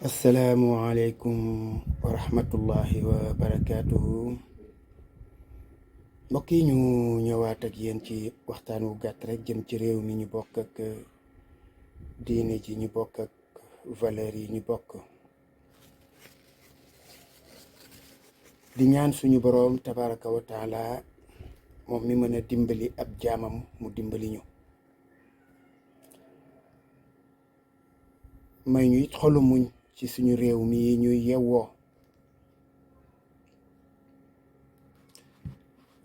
asalaamualeykum wa rahmatullahi wa barakaatuhu. mbokk yi ñu ñëwaat ak yéen ci waxtaan wu gàtt rek jëm ci réew mi ñu bokk ak diine ji ñu bokk ak valeur yi ñu bokk, di ñaan suñu boroom tabaraka wa taala moom mi mën a dimbali ab jaamam mu dimbali ñu, may ñu it xolu muñ ci suñu réew mi ñuy yewwoo,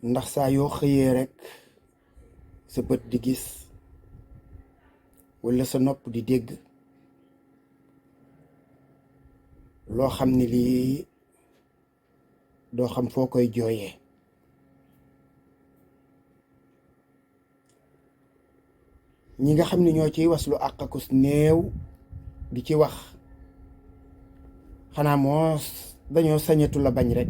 ndax saa yoo xëyee rek sa bët di gis walla sa nopp di dégg loo xam ne lii doo xam foo koy jooyee. ñi nga xam ne ñoo ciy waslu àqakus néew di ci wax, xanaa moos dañoo sañatu la bañ rek,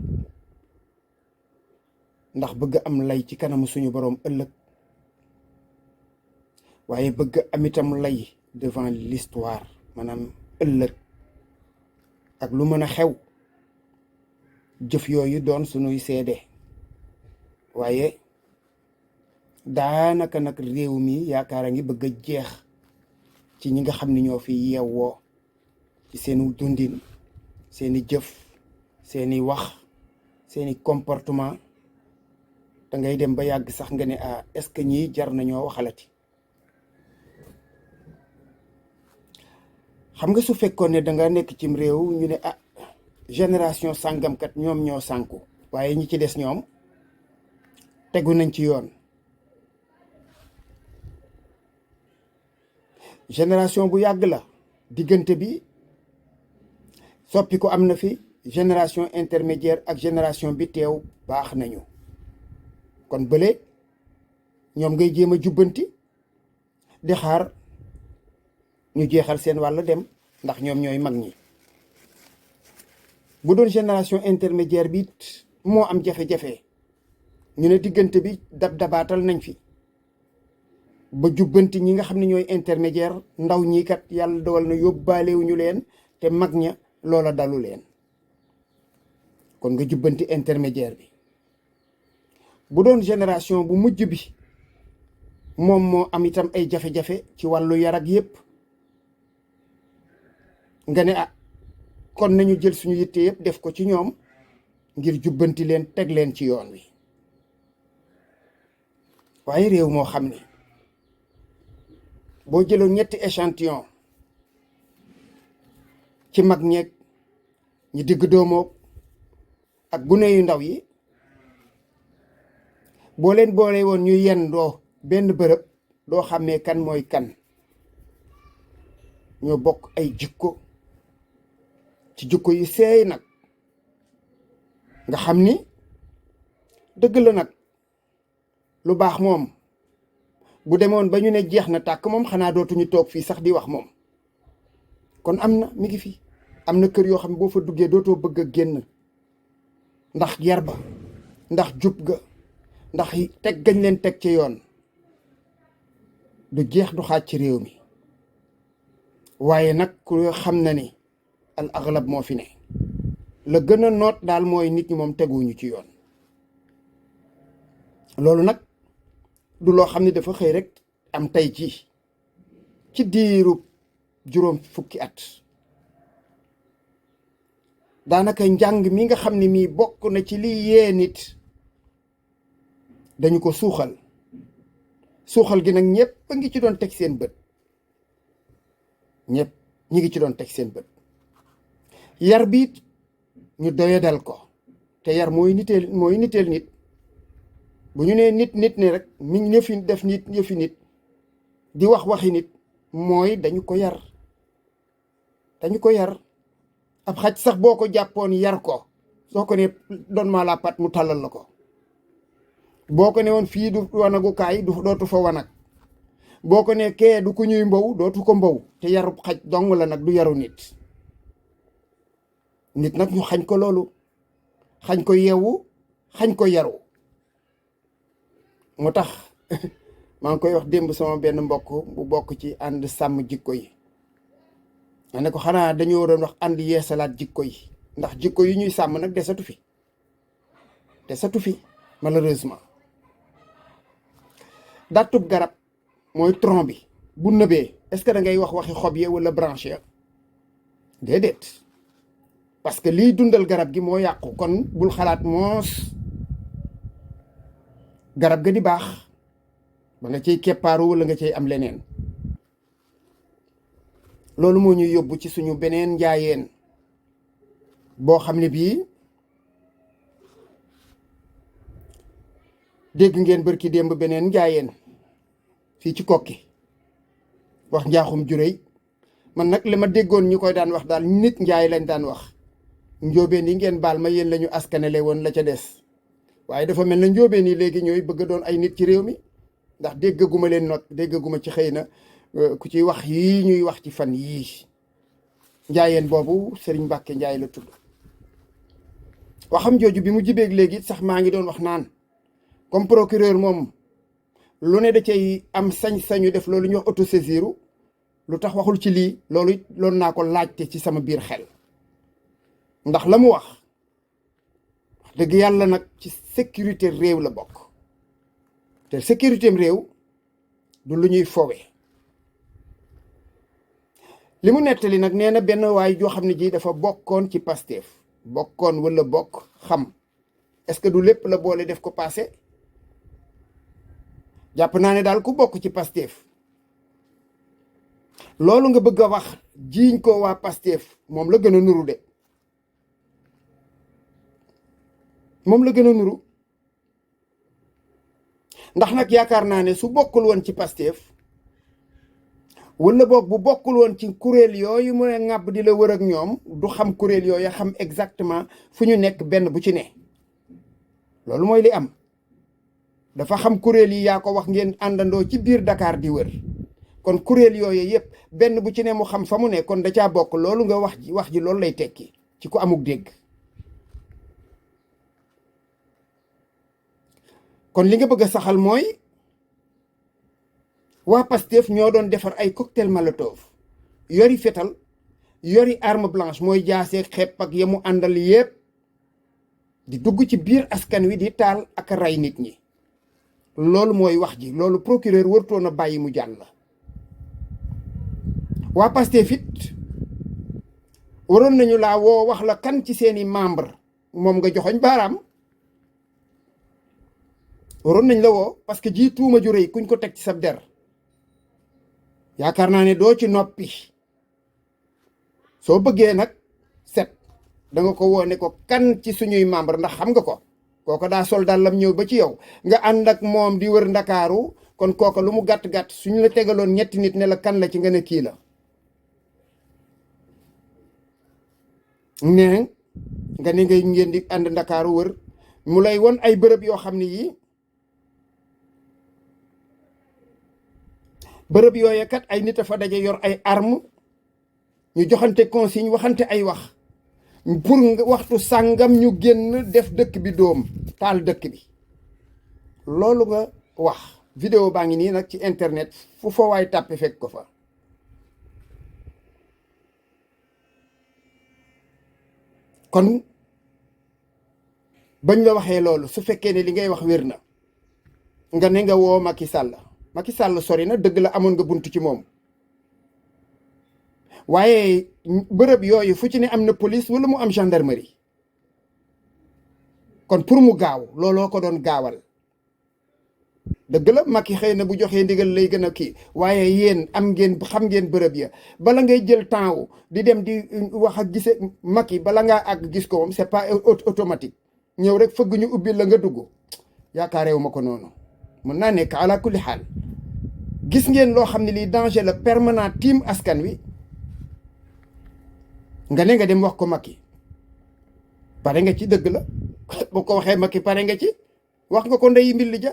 ndax bëgg am lay ci kanamu suñu boroom ëllëg, waaye bëgg am itam lay devant l'histoire, maanaam ëllëg ak lu mën a xew jëf yooyu doon suñuy seede. waaye daanaka nag réew mi yaakaar a ngi bëgg a jeex ci ñi nga xam ne ñoo fi yeewoo ci seeni dundin, seeni jëf, seeni wax, seeni comportement. da ngay dem ba yàgg sax nga ne est-ce que ñii jar nañoo waxalati. xam nga su fekkoon ne danga nekk cim réew ñu ne génération sàngamkat ñoom ñoo sànku, waaye ñi ci des ñoom tegu nañ ci yoon. génération bu yàgg la, diggante bi soppi ko am na fi. génération intermédiaire ak génération bi teew baax nañu, kon bële ñoom ngay jéem a jubbanti di xaar ñu jeexal seen wàll dem, ndax ñoom ñooy mag ñi. bu doon génération intermédiaire bi moo am jafe-jafe, ñu ne diggante bi dabaatal nañ fi ba jubbanti ñi nga xam ne ñooy intermédiaire. ndaw ñi kat yàlla dogal na yóbbaalewuñu leen, te mag ña loola dalu leen, kon nga jubbanti intermédiaire bi. bu doon génération bu mujj bi moom moo am itam ay jafe-jafe ci wàllu yar ak yépp, nga ne kon nañu jël suñu yitte yépp def ko ci ñoom ngir jubbanti leen, teg leen ci yoon wi. waaye réew moo xam ne boo jëloon ñetti échantillon ci mag ñeeg ñi digg doomoog ak gune yu ndaw yi, boo leen boole woon ñu yendoo benn bërëb, doo xàmmee kan mooy kan. ñoo bokk ay jikko, ci jikko yu seey nag, nga xam ni dëgg la nag lu baax moom bu demoon ba ñu ne jeex na tàkk moom xanaa dootuñu toog fii sax di wax moom. kon am na, mi ngi fi. am na kër yoo xam ne boo fa duggee dootoo bëgg a génn, ndax yar ba, ndax jub ga, ndax teg gañ leen teg ci yoon. du jeex du xaaj ci réew mi, waaye nag ku xam na ni al aghlab moo fi ne. la gën a noot daal mooy nit ñi moom teguñu ci yoon. loolu nag du loo xam ne dafa xëy rek am tey ci diiru juróom fukki at. daanaka njàng mi nga xam ne mii bokk na ci liy yee nit, dañu ko suuxal gi nag ñëpp a ngi ci doon teg seen bët. ñëpp ñi ngi ci doon teg seen bët. yar bi ñu doyadal ko, te yar mooy niteel nit. bu ñu nee nit ne rek mi ngi fi def nit yëfi nit, di wax waxi nit, mooy dañu ko yar. ab xaj sax boo ko jàppoon yar ko, soo ko ne doon maa la pat mu tàllal la ko. boo ko ne woon fii du wanagukaay dootu fa wanag, boo ko ne kee du ku ñuy mbow dootu ko mbow. te yarub xaj dong la nag, du yaru nit. nit nag ñu xañ ko loolu, xañ ko yeewu, xañ ko yaru. moo tax maa ngi koy wax démb sama benn mbokk bu bokk ci ànd sàmm jikko yi, ma ne ko xanaa dañoo waroon wax ànd yeesalaat jikko yi ndax jikko yi ñuy sàmm nag desatu fi malheureusement. dattub garab mooy tronc bi bu nëbee est-ce que da ngay wax waxi xob ya wala branche ya déedéet, parce que liy dundal garab gi moo yàqu. kon bul xalaat moos garab ga di baax ba nga cay keppaaru wala nga cay am leneen. loolu moo ñuy yóbbu ci suñu beneen njaayeen boo xam ne bii dégg ngeen bërki démb beneen njaayeen fii ci kokki wax njaaxum juréy. man nag li ma déggoon ñu koy daan wax daal nit njaay lañ daan wax. njóobeen yi ngeen baal ma yéen la ñu askanele woon la ca des, waaye dafa mel na njóobeen yi léegi ñooy bëgg a doon ay nit ci réew mi ndax déggaguma leen not déggaguma ci xëy na ku ci wax yii ñuy wax ci fan yii. njaayeen boobu Serigne Mbacke Njaay la tudd. waxam jooju bi mu jibeeg léegi sax maa ngi doon wax naan comme procureur moom lu ne da cay am sañ-sañu def loolu ñuy wax autosaisir, lu tax waxul ci lii loolu naa ko laajte ci sama biir xel. ndax la mu wax dëgg yàlla nag ci sécurité réew la bokk te sécurité réew du lu ñuy fowe. li mu nettali nag nee na benn waay joo xam ne ji dafa bokkoon ci Pastef bokkoon wala bokk xam est-ce que du lépp la boole def ko passé. jàpp naa ne daal ku bokk ci Pastef loolu nga bëgg a wax jiiñ ko waa Pastef moom la gën a nuru de. moom la gën a nuru ndax nag yaakaar naa ne su bokkul woon ci Pastef wala boog bu bokkul woon ci kuréel yooyu mu ne ŋàbb di la wër ak ñoom du xam kuréel yooyu xam exactement fu ñu nekk benn bu ci ne. loolu mooy li am. dafa xam kuréel yi yaa ko wax ngeen àndandoo ci biir Dakar di wër kon kuréel yooyu yëpp benn bu ci ne mu xam fa mu ne kon da caa bokk. loolu nga wax ji loolu lay tekki ci ku amuk dégg. kon li nga bëgg a saxal mooy waa Pastef ñoo doon defar ay cocktail molotov yori fetal yori arme blanche mooy jaasee xepp ak yamu àndal yépp di dugg ci biir askan wi di taal ak rey nit ñi. loolu mooy wax ji. loolu procureur wartoon a bàyyi mu jàll la. waa Pastef it waroon nañu laa woo wax la kan ci seeni membre moom nga joxoñ baaraam. waroon nañ la woo parce que ji tuuma ju rëy kuñ ko teg ci sab der yaakaar naa ne doo ci noppi. soo bëggee nag set danga ko woo ne ko kan ci suñuy membre ndax xam nga ko. kooko daa sol dàllam ñëw ba ci yow nga ànd ak moom di wër ndakaaru kon kooko lu mu gàtt-gàtt suñu la tegaloon ñetti nit ne la kan la ci nga ne kii la. nee nga ne ngay ngeen di ànd ndakaaru wër mu lay won ay bërëb yoo xam ne yii bërëb yooye kat ay nit a fa daje yor ay arme ñu joxante consigne waxante ay wax pour waxtu sàngam ñu génn def dëkk bi dóom taal dëkk bi. loolu nga wax vidéo baa ngi nii nag ci internet fu fa waay tàppe fekk ko fa. kon bañ la waxee loolu su fekkee ne li ngay wax wér na nga ne nga woo Macky Sall sori na dëgg la amoon nga buntu ci moom waaye bërëb yooyu fu ci ne am na police wala mu am gendarmerie kon pour mu gaaw looloo ko doon gaawal. dëgg la Macky xëy na bu joxee ndigal lay gën a kii waaye yéen xam ngeen bërëb ya bala ngay jël temps di dem di wax ak gise Macky bala ngaa àgg gis ko moom c'est pas automatique ñëw rek fëgg ñu ubbi la nga dugg yaakaareewu ma ko noonu. mën naa nekk ala kulli xaal gis ngeen loo xam ne lii danger la permanent tiim askan wi nga ne nga dem wax ko Macky pare nga ci. dëgg la boo ko waxee Macky pare nga ci wax nga ko ndey mbilli ja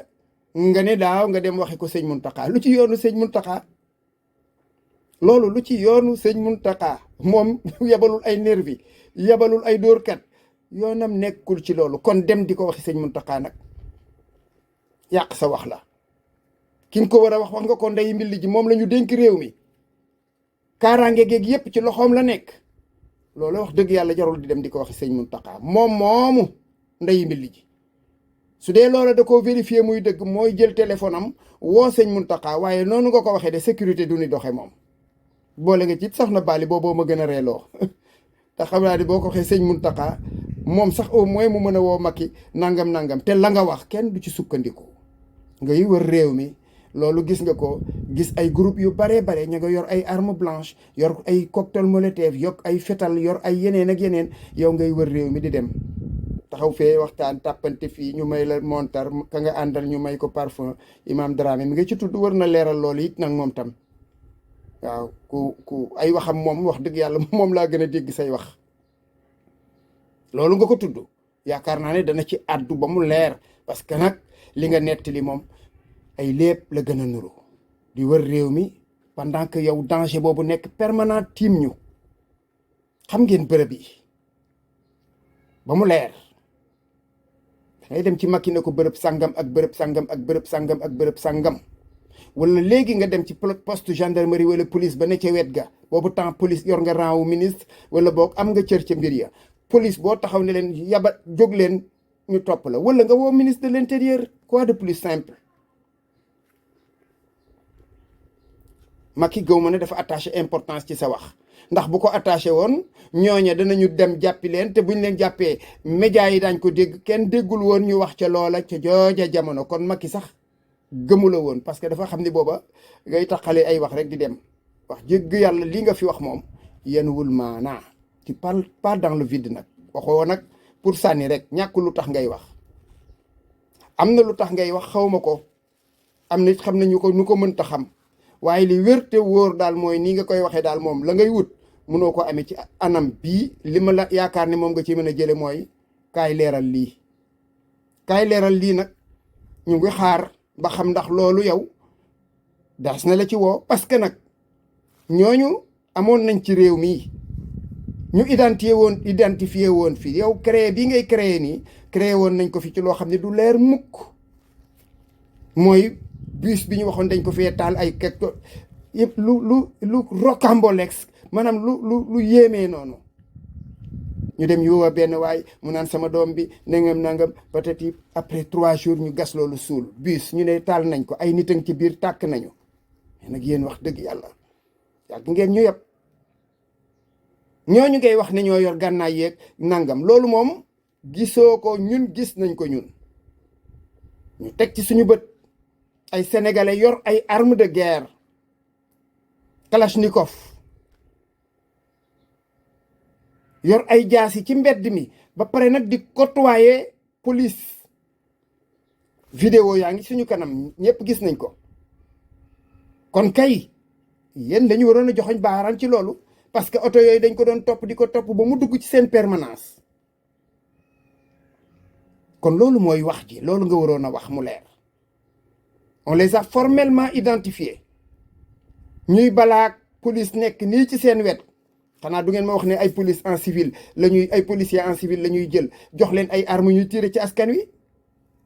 nga ne daaw nga dem waxe ko sëñ Mountakha lu ci yoonu sëñ Mountakha. loolu lu ci yoonu sëñ Mountakha moom yabalul ay nervi yabalul ay dóorkat yoonam nekkul ci loolu kon dem di ko waxi sëñ Mountakha nag yàq sa wax la. ki nga ko war a wax nga ko ndey mbilli ji moom la ñu dénk réew mi kaaraange geeg yépp ci loxoom la nekk, loolu wax dëgg yàlla jarul di dem di ko waxi sëñ Mountakha moom moomu ndeyi mbilli ji. su dee loola da koo vérifier muy dëgg mooy jël téléphone am woo sëñ Mountakha, waaye noonu nga ko waxee de sécurité du ni doxe moom. boole nga ci soxna Bali booboo ma gën a reeloo te xam naa ni boo ko waxee sëñ Mountakha moom sax au moins mu mën a woo Macky nangam te la nga wax kenn du ci sukkandiku. ngay wër réew mi loolu gis nga ko, gis ay groupe yu bare ña nga yor ay arme blanche, yor ay cocktail molotov, yokk ay fetal, yor ay yeneen ak yeneen, yow ngay wër réew mi di dem taxaw fee waxtaan tàppante fii ñu may la montar ka nga àndal ñu may ko parfum. Imam Dramé mi nga ci tudd war na leeral loolu it nag moom tam. waaw ku ay waxam moom wax dëgg yàlla moom laa gën a dégg say wax. loolu nga ko tudd yaakaar naa ne dana ci àddu ba mu leer, parce que nag li nga nettali moom ay lépp la gën a nuru. di wër réew mi pendant que yow danger boobu nekk permanent tiim ñu. xam ngeen bërëb yi ba mu leer, dangay dem ci Macky ne ko bërëb sangam ak bërëb sangam ak bërëb sangam ak bërëb sangam. wala léegi nga dem ci poste gendarmerie wala police ba ne ca wet ga, boobu temps police yor nga rang wu ministre wala boog am nga cër ca mbir ya. police boo taxaw ne leen yaba jóg leen ñu topp la, wala nga woo ministre de l'intérieur. quoi de plus simple. Macky gaw ma ne dafa attaché importance ci sa wax, ndax bu ko attaché woon ñooña danañu dem jàppi leen, te buñ leen jàppee médias yi daañ ko dégg. kenn déggul woon ñu wax ca loola ca jooja jamono, kon Macky sax gëmu la woon, parce que dafa xam ni booba ngay taxalee ay wax rek di dem. wax jégg yàlla li nga fi wax moom yenuwul maanaa. tu parles pas dans le vide nag, waxoo nag pour sànni rek, ñàkk lu tax ngay wax. am na lu tax ngay wax, xawma ko, am na xam nañu ko nu ko mënta xam, waaye li wér te wóor daal mooy nii nga koy waxee daal moom la ngay wut mënoo ko amee ci anam bii. li ma la yaakaar ne moom nga ci mën a jële mooy kaay leeral lii. kaay leeral lii nag ñu ngi xaar ba xam ndax loolu yow daas na la ci woo, parce que nag ñooñu amoon nañ ci réew mii ñu identifié woon fii. yow créé bii ngay créé nii, créé woon nañ ko fi ci loo xam ne du leer mukk. mooy bus bi ñu waxoon dañ ko fee taal ay kekk yëpp lu rocambolesque, maanaam lu yéemee noonu. ñu dem yuwa benn waay mu naan sama doom bi nangam peut-être après 3 jours ñu gas loolu suul. bus ñu ne taal nañ ko, ay nit a ngi ci biir tàkk nañu. mais nag yéen wax dëgg yàlla yàgg ngeen ñu yëpp. ñooñu ngay wax ne ñoo yor gànnaay yeeg nangam, loolu moom gisoo ko, ñun gis nañ ko ñun. ñu teg ci suñu bët ay sénégalais yor ay armes de guerre kalachnikov, yor ay jaasi ci mbedd mi, ba pare nag di côtoyer police. vidéo yaa ngi suñu kanam ñëpp gis nañ ko. kon kay yéen dañu waroon a joxoñ baaraan ci loolu, parce que oto yooyu dañ ko doon topp di ko topp ba mu dugg ci seen permanence. kon loolu mooy wax ji, loolu nga waroon a wax mu leer. on les a formellement identifiés. ñuy balaak police nekk nii ci seen wet. xanaa du ngeen ma wax ne ay police en civil ay policiers en civil la ñuy jël jox leen ay armes ñuy tirer ci askan wi.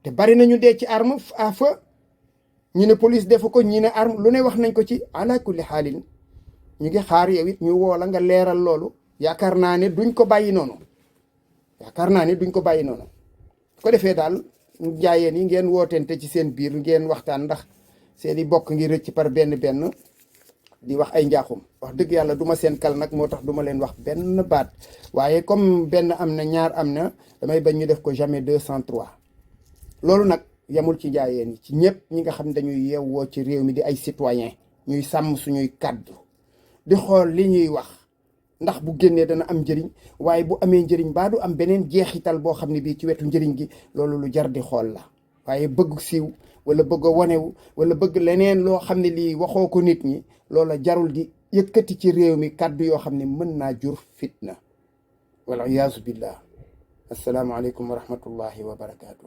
te bari nañu dee ci arme à feu. ñu ne police defu ko, ñi ne arme, lu ne wax nañ ko ci. ala kulli xaalin ñu ngi xaar yow it ñu woo la nga leeral loolu. yaakaar naa ne duñ ko bàyyi noonu. ko defee daal njaayeen yi ngeen wootente ci seen biir ngeen waxtaan, ndax seeni bokk ngi rëcc par benn di wax ay njaaxum. wax dëgg yàlla duma seen kal nag, moo tax duma leen wax benn baat. waaye comme benn am na, ñaar am na, damay bañ ñu def ko jamais 203. loolu nag yamul ci njaayeen yi, ci ñëpp ñi nga xam ne dañuy yeewoo ci réew mi di ay citoyen ñuy sàmm suñuy kàddu di xool li ñuy wax ndax bu génnee dana am njëriñ, waaye bu amee njëriñ baa du am beneen jeexital boo xam ne bii ci wetu njëriñ gi. loolu lu jar di xool la. waaye bëgg siiw wala bëgg a wanewu wala bëgg leneen loo xam ne lii waxoo ko nit ñi, loola jarul di yëkkati ci réew mi kàddu yoo xam ne mën naa jur fitna. wal iyaazu billah. assalaamu aleykum wa rahmatullahi wa barakaatu.